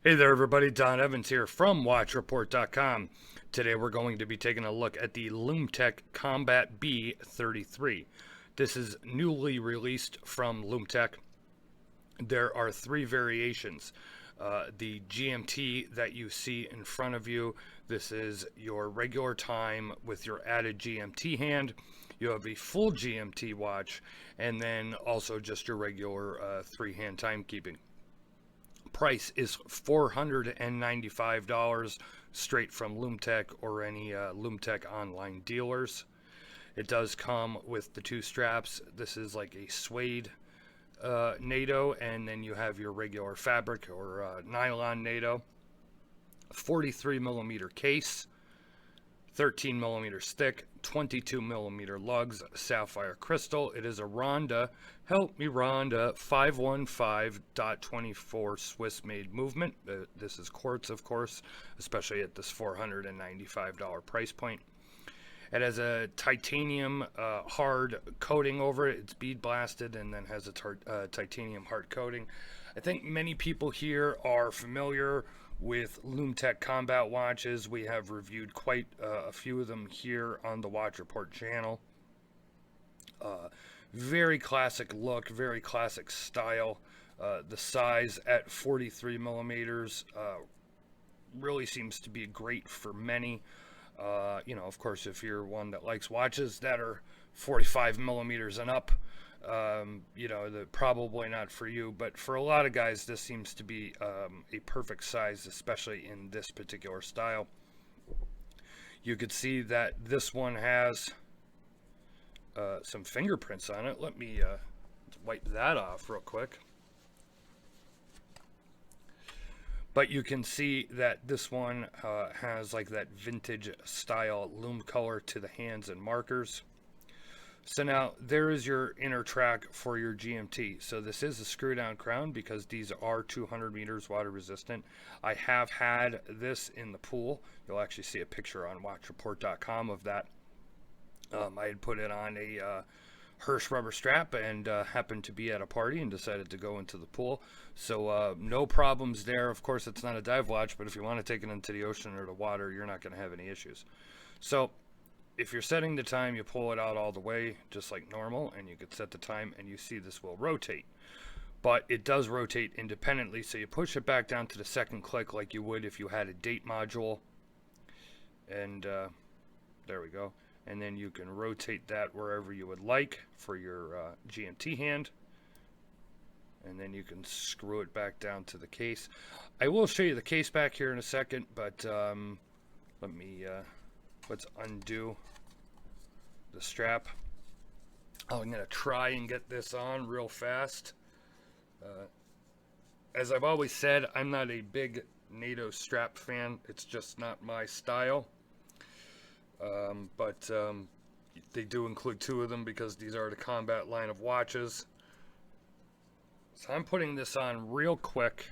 Hey there, everybody. Don Evans here from WatchReport.com. Today we're going to be taking a look at the Lum-tec Combat B33. This is newly released from Lum-tec. There are three variations. The GMT that you see in front of you, this is your regular time with your added GMT hand. You have a full GMT watch, and then also just your regular three-hand timekeeping. Price is $495 straight from Lum-tec or any Lum-tec online dealers. It does come with the two straps. This is like a suede NATO, and then you have your regular fabric or nylon NATO. 43 millimeter case, 13 millimeters thick, 22 millimeter lugs, sapphire crystal. It is a Ronda, help me Ronda, 515.24 Swiss made movement. This is quartz, of course, especially at this $495 price point. It has a titanium hard coating over it. It's bead blasted and then has a titanium hard coating. I think many people here are familiar with Lum-tec combat watches. We have reviewed quite a few of them here on the Watch Report channel. Very classic look, very classic style. The size at 43 millimeters really seems to be great for many. Of course, if you're one that likes watches that are 45 millimeters and up, they're probably not for you. But for a lot of guys, this seems to be a perfect size, especially in this particular style. You could see that this one has some fingerprints on it. Let me wipe that off real quick. But you can see that this one has like that vintage style lume color to the hands and markers. So now there is your inner track for your GMT. So this is a screw down crown because these are 200 meters water resistant. I have had this in the pool. You'll actually see a picture on watchreport.com of that. I had put it on a Hirsch rubber strap and happened to be at a party and decided to go into the pool. So no problems there. Of course, it's not a dive watch, but if you want to take it into the ocean or the water, you're not going to have any issues. So if you're setting the time, you pull it out all the way just like normal, and you can set the time, and you see this will rotate. But it does rotate independently, so you push it back down to the second click like you would if you had a date module. And there we go. And then you can rotate that wherever you would like for your GMT hand. And then you can screw it back down to the case. I will show you the case back here in a second, but let's undo the strap. I'm going to try and get this on real fast. As I've always said, I'm not a big NATO strap fan. It's just not my style. But they do include two of them because these are the combat line of watches. So I'm putting this on real quick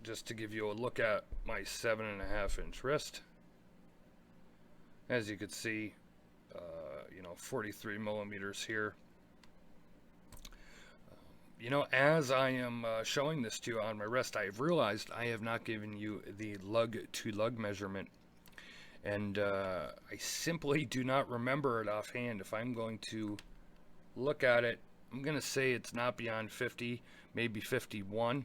just to give you a look at my 7.5-inch wrist. As you can see, 43 millimeters here. As I am showing this to you on my wrist, I have realized I have not given you the lug-to-lug measurement. And I simply do not remember it offhand. If I'm going to look at it, I'm going to say it's not beyond 50, maybe 51.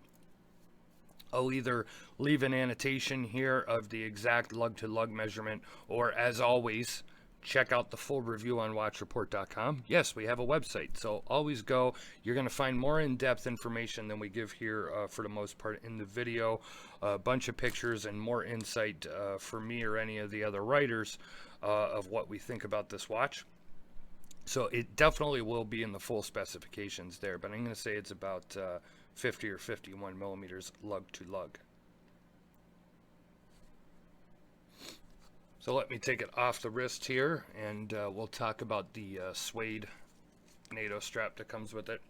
I'll either leave an annotation here of the exact lug-to-lug measurement, or as always, check out the full review on watchreport.com. Yes, we have a website, so always go. You're going to find more in-depth information than we give here for the most part in the video. A bunch of pictures and more insight for me or any of the other writers of what we think about this watch. So it definitely will be in the full specifications there, but I'm going to say it's about 50 or 51 millimeters lug to lug. So let me take it off the wrist here, and we'll talk about the suede NATO strap that comes with it.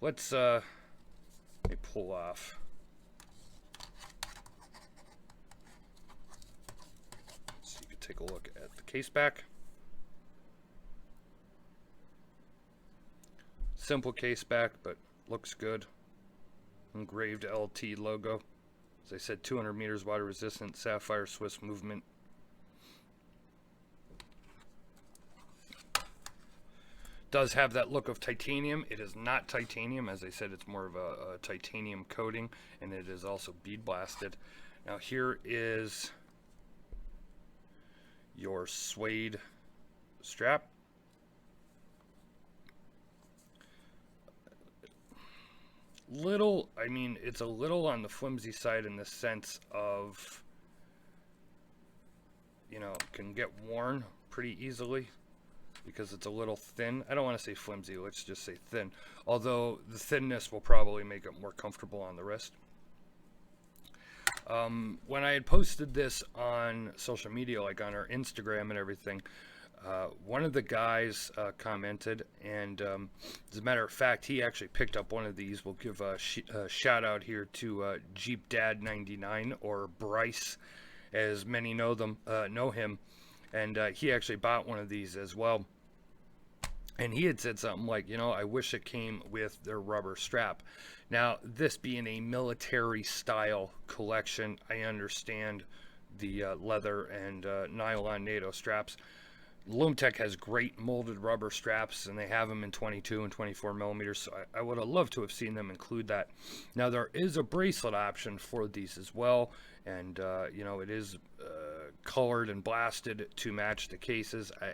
Let me pull off. So you can take a look at the case back. Simple case back, but looks good. engraved LT logo. As I said, 200 meters water resistant, sapphire Swiss movement. Does have that look of titanium. It is not titanium. As I said, it's more of a titanium coating, and it is also bead blasted. Now here is your suede strap. Little, I mean, it's a little on the flimsy side in the sense of, you know, can get worn pretty easily because it's a little thin. I don't want to say flimsy, let's just say thin. Although the thinness will probably make it more comfortable on the wrist. When I had posted this on social media, like on our Instagram and everything, one of the guys commented, and as a matter of fact, he actually picked up one of these. We'll give a shout out here to Jeep Dad 99, or Bryce, as many know him, and he actually bought one of these as well. And he had said something like, you know, I wish it came with their rubber strap. Now, this being a military style collection, I understand the leather and nylon NATO straps. Lum-tec has great molded rubber straps, and they have them in 22 and 24 millimeters, so I would have loved to have seen them include that. Now, there is a bracelet option for these as well, and you know, it is colored and blasted to match the cases. I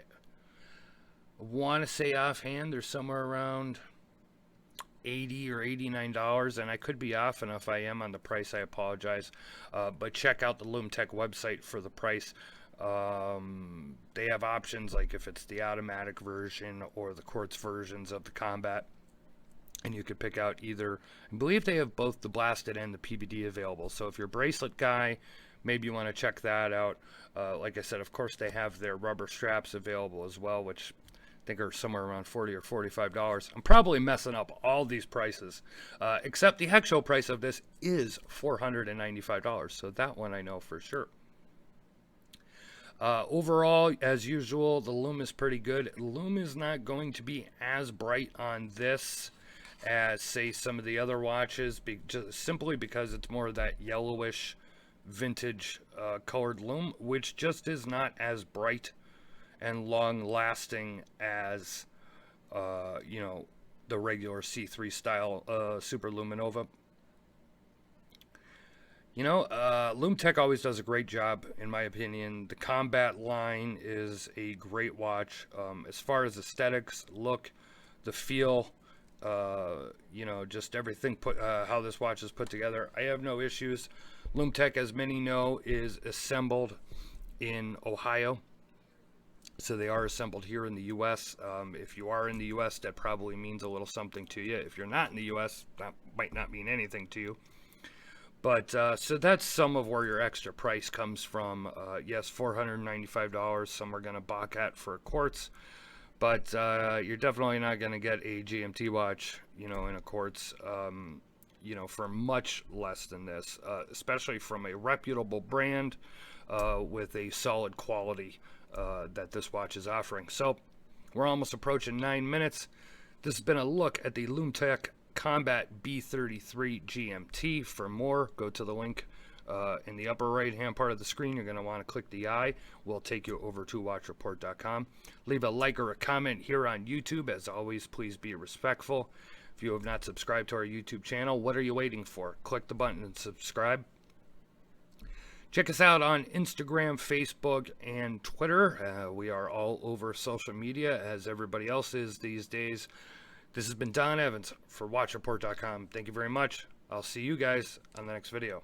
want to say offhand they're somewhere around $80 or $89, and I could be off, and if I am on the price, I apologize. But check out the Lum-tec website for the price. They have options like if it's the automatic version or the quartz versions of the combat, and you could pick out either. I believe they have both the blasted and the PVD available, so if you're a bracelet guy, maybe you want to check that out. Like I said, of course they have their rubber straps available as well, which I think are somewhere around $40 or $45. I'm probably messing up all these prices, except the actual price of this is $495, so that one I know for sure. Overall, as usual, the lume is pretty good. Lume is not going to be as bright on this as, say, some of the other watches, simply because it's more of that yellowish vintage colored lume, which just is not as bright and long lasting as you know, the regular C3 style Super Luminova. You know, Lum-tec always does a great job, in my opinion. The combat line is a great watch. As far as aesthetics, look, the feel, you know, just everything, how this watch is put together, I have no issues. Lum-tec, as many know, is assembled in Ohio. So they are assembled here in the U.S. If you are in the U.S., that probably means a little something to you. If you're not in the U.S., that might not mean anything to you. But so that's some of where your extra price comes from. Yes, $495. Some are going to balk at for a quartz, but you're definitely not going to get a GMT watch, you know, in a quartz, you know, for much less than this, especially from a reputable brand with a solid quality that this watch is offering. So we're almost approaching 9 minutes. This has been a look at the Lum-tec Combat B33 GMT. For more, go to the link in the upper right hand part of the screen. You're going to want to click the eye. We'll take you over to watchreport.com. Leave a like or a comment here on YouTube. As always, please be respectful. If you have not subscribed to our YouTube channel, what are you waiting for? Click the button and subscribe. Check us out on Instagram, Facebook, and Twitter. We are all over social media, as everybody else is these days. This has been Don Evans for watchreport.com. Thank you very much. I'll see you guys on the next video.